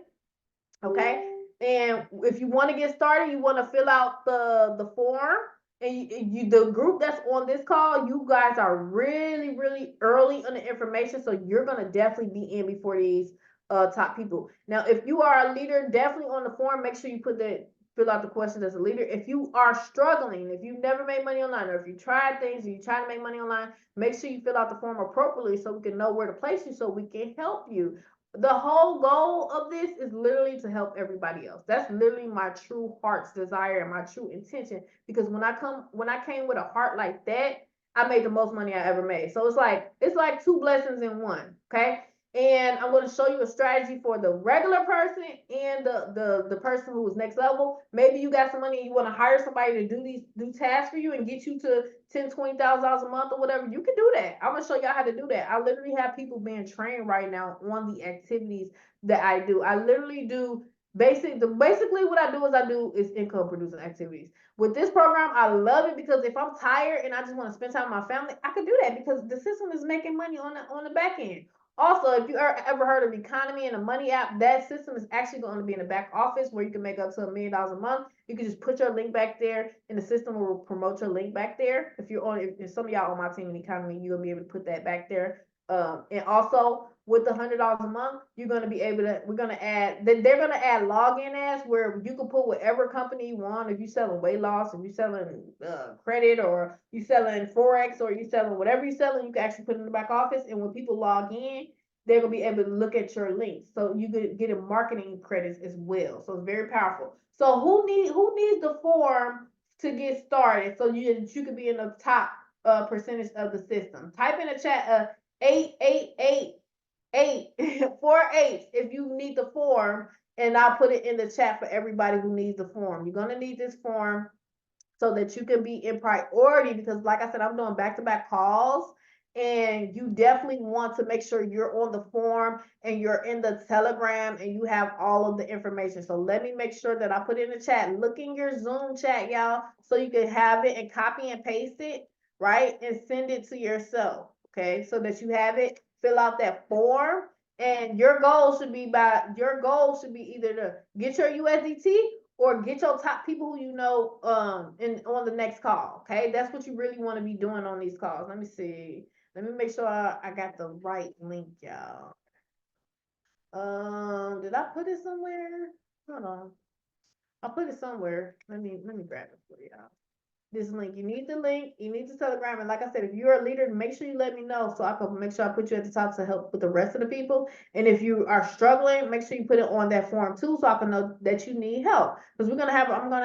Okay. And if you want to get started, you want to fill out the form. And the group that's on this call, you guys are really, really early on the information. So you're going to definitely be in before these top people. Now, if you are a leader, definitely on the form, make sure you fill out the questions as a leader. If you are struggling, if you've never made money online, or if you tried things and you're trying to make money online, make sure you fill out the form appropriately so we can know where to place you so we can help you. The whole goal of this is literally to help everybody else. That's literally my true heart's desire and my true intention. Because when I came with a heart like that, I made the most money I ever made. So it's like two blessings in one. Okay. And I'm going to show you a strategy for the regular person and the person who is next level. Maybe you got some money and you want to hire somebody to do tasks for you and get you to $10,000-$20,000 a month or whatever. You can do that. I'm going to show y'all how to do that. I literally have people being trained right now on the activities that I do. I literally do basically what I do is income producing activities. With this program, I love it because if I'm tired and I just want to spend time with my family, I can do that because the system is making money on the back end. Also, if you ever heard of Economy and the Money app, that system is actually going to be in the back office where you can make up to $1 million a month. You can just put your link back there, and the system will promote your link back there. If some of y'all on my team in Economy, you'll be able to put that back there. And also with the $100 a month, you're going to be able to. They're going to add login ads where you can put whatever company you want. If you're selling weight loss, if you're selling credit, or you selling forex, or you selling whatever you're selling, you can actually put it in the back office. And when people log in, they're gonna be able to look at your links, so you could get marketing credits as well. So it's very powerful. So who needs the form to get started so you could be in the top percentage of the system? Type in the chat 8 if you need the form, and I'll put it in the chat for everybody who needs the form. You're gonna need this form so that you can be in priority, because like I said, I'm doing back-to-back calls, and you definitely want to make sure you're on the form and you're in the Telegram and you have all of the information. So let me make sure that I put it in the chat. Look in your Zoom chat, y'all, so you can have it and copy and paste it, right? And send it to yourself, okay? So that you have it, fill out that form, and your goal should be either to get your USDT or get your top people who you know on the next call. Okay, that's what you really want to be doing on these calls. Let me see. Let me make sure I got the right link, y'all. Did I put it somewhere? Hold on. I put it somewhere. Let me grab it for y'all. This link. You need the link. You need the Telegram. And like I said, if you're a leader, make sure you let me know so I can make sure I put you at the top to help with the rest of the people. And if you are struggling, make sure you put it on that form too, so I can know that you need help. Because I'm gonna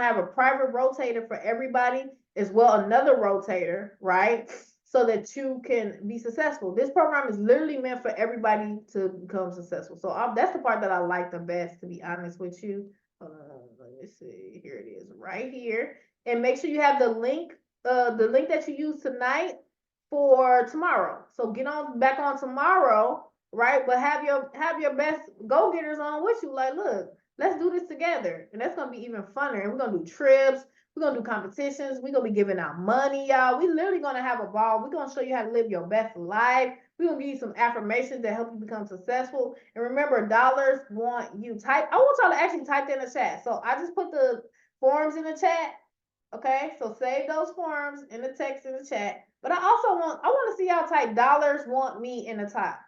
have a private rotator for everybody, as well another rotator, right? So that you can be successful. This program is literally meant for everybody to become successful. So that's the part that I like the best, to be honest with you. Let me see. Here it is, right here. And make sure you have the link that you use tonight for tomorrow. So get on back on tomorrow, right? But have your best go-getters on with you. Like, look, let's do this together. And that's gonna be even funner. And we're gonna do trips, we're gonna do competitions, we're gonna be giving out money, y'all. We literally gonna have a ball. We're gonna show you how to live your best life. We're gonna give you some affirmations that help you become successful. And remember, dollars want you. I want y'all to actually type that in the chat. So I just put the forms in the chat. Okay, so save those forms in the text in the chat. But I want to see y'all type dollars want me in the chat.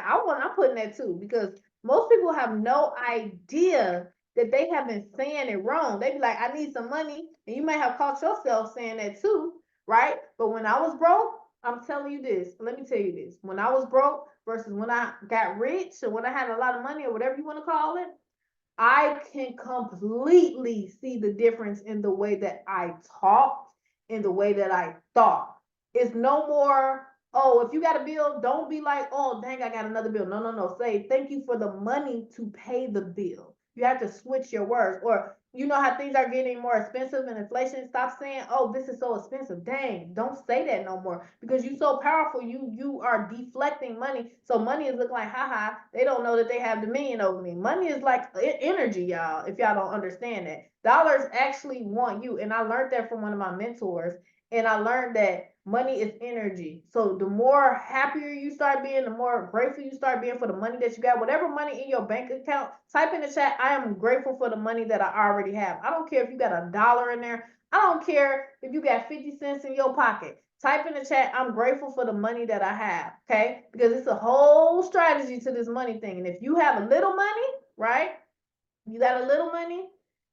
I'm putting that too, because most people have no idea that they have been saying it wrong. They be like, I need some money, and you may have caught yourself saying that too, right? But when I was broke, I'm telling you this. Let me tell you this. When I was broke versus when I got rich, or when I had a lot of money, or whatever you want to call it, I can completely see the difference in the way that I talked, in the way that I thought. It's no more, oh, if you got a bill, don't be like, oh, dang, I got another bill. No, no, no. Say, thank you for the money to pay the bill. You have to switch your words. Or you know how things are getting more expensive and inflation. Stop saying, oh, this is so expensive. Dang, don't say that no more, because you're so powerful. You are deflecting money. So money is looking like, haha, they don't know that they have dominion over me. Money is like energy, y'all, if y'all don't understand that. Dollars actually want you. And I learned that from one of my mentors. And I learned that money is energy. So the more happier you start being, the more grateful you start being for the money that you got. Whatever money in your bank account, type in the chat, I am grateful for the money that I already have. I don't care if you got $1 in there. I don't care if you got 50 cents in your pocket. Type in the chat, I'm grateful for the money that I have, okay? Because it's a whole strategy to this money thing. And if you have a little money, right? You got a little money,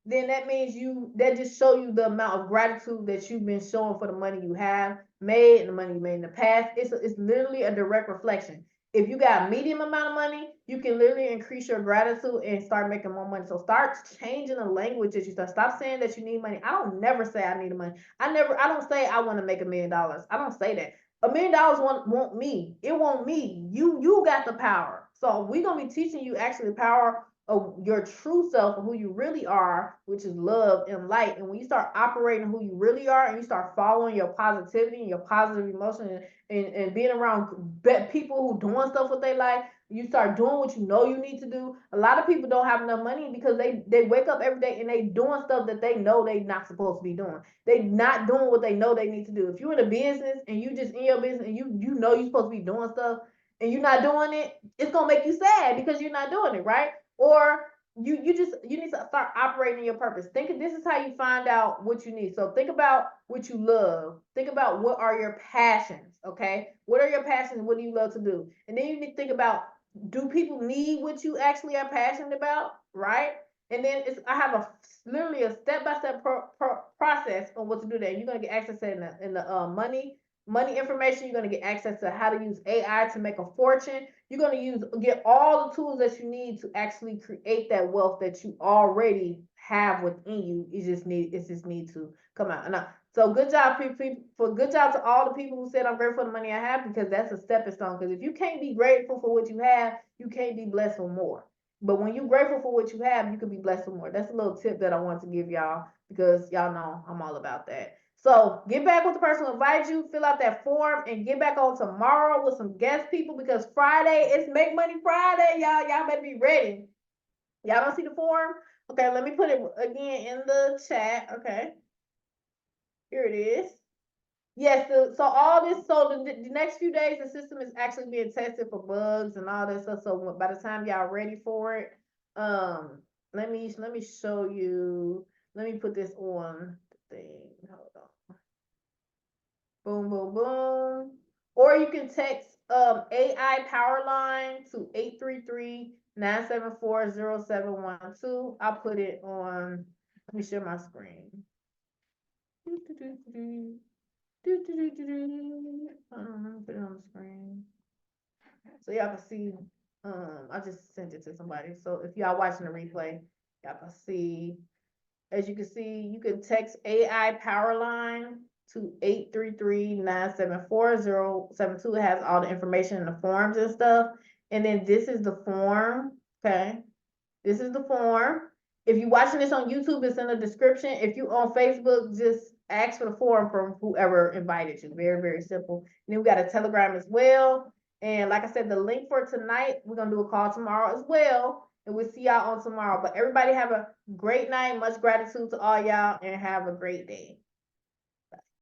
then that means that just show you the amount of gratitude that you've been showing for the money you have made and the money you made in the past. It's literally a direct reflection. If you got a medium amount of money, you can literally increase your gratitude and start making more money. So start changing the language that you start. Stop saying that you need money. I don't never say I need money. I don't say I want to make $1 million. I don't say that. $1 million want me. It won't me. You got the power. So we're gonna be teaching you actually the power of your true self and who you really are, which is love and light. And when you start operating who you really are and you start following your positivity and your positive emotion and being around people who doing stuff with their life, you start doing what you know you need to do. A lot of people don't have enough money because they wake up every day and they doing stuff that they know they not supposed to be doing. They not doing what they know they need to do. If you're in a business and you just in your business and you know you're supposed to be doing stuff and you're not doing it, it's gonna make you sad because you're not doing it, right? Or you need to start operating your purpose. Think this is how you find out what you need. So think about what you love. Think about what are your passions, okay? What are your passions? What do you love to do? And then you need to think about, do people need what you actually are passionate about, right? And then I have literally a step-by-step process on what to do there. You're gonna get access to in the money information. You're gonna get access to how to use AI to make a fortune. You're gonna get all the tools that you need to actually create that wealth that you already have within you. It just need to come out. So good job, people. Good job to all the people who said I'm grateful for the money I have, because that's a stepping stone. Because if you can't be grateful for what you have, you can't be blessed for more. But when you're grateful for what you have, you can be blessed with more. That's a little tip that I want to give y'all, because y'all know I'm all about that. So get back with the person who invited you, fill out that form, and get back on tomorrow with some guest people, because Friday is Make Money Friday, y'all. Y'all better be ready. Y'all don't see the form? Okay, let me put it again in the chat. Okay, here it is. Yes, so all this, so the next few days, the system is actually being tested for bugs and all that stuff. So by the time y'all ready for it, let me show you. Let me put this on the thing. Hold on. Boom, boom, boom. Or you can text AI Powerline to 833-974-0712. I'll put it on. Let me share my screen. Put it on the screen so y'all can see. I just sent it to somebody. So if y'all watching the replay, y'all can see. As you can see, you can text AI Powerline to 833-974-0712. It has all the information in the forms and stuff. And then this is the form. Okay. This is the form. If you're watching this on YouTube, it's in the description. If you on Facebook, just ask for the form from whoever invited you. Very, very simple. And then we got a Telegram as well. And like I said, the link for tonight, we're going to do a call tomorrow as well. And we'll see y'all on tomorrow. But everybody have a great night. Much gratitude to all y'all, and have a great day.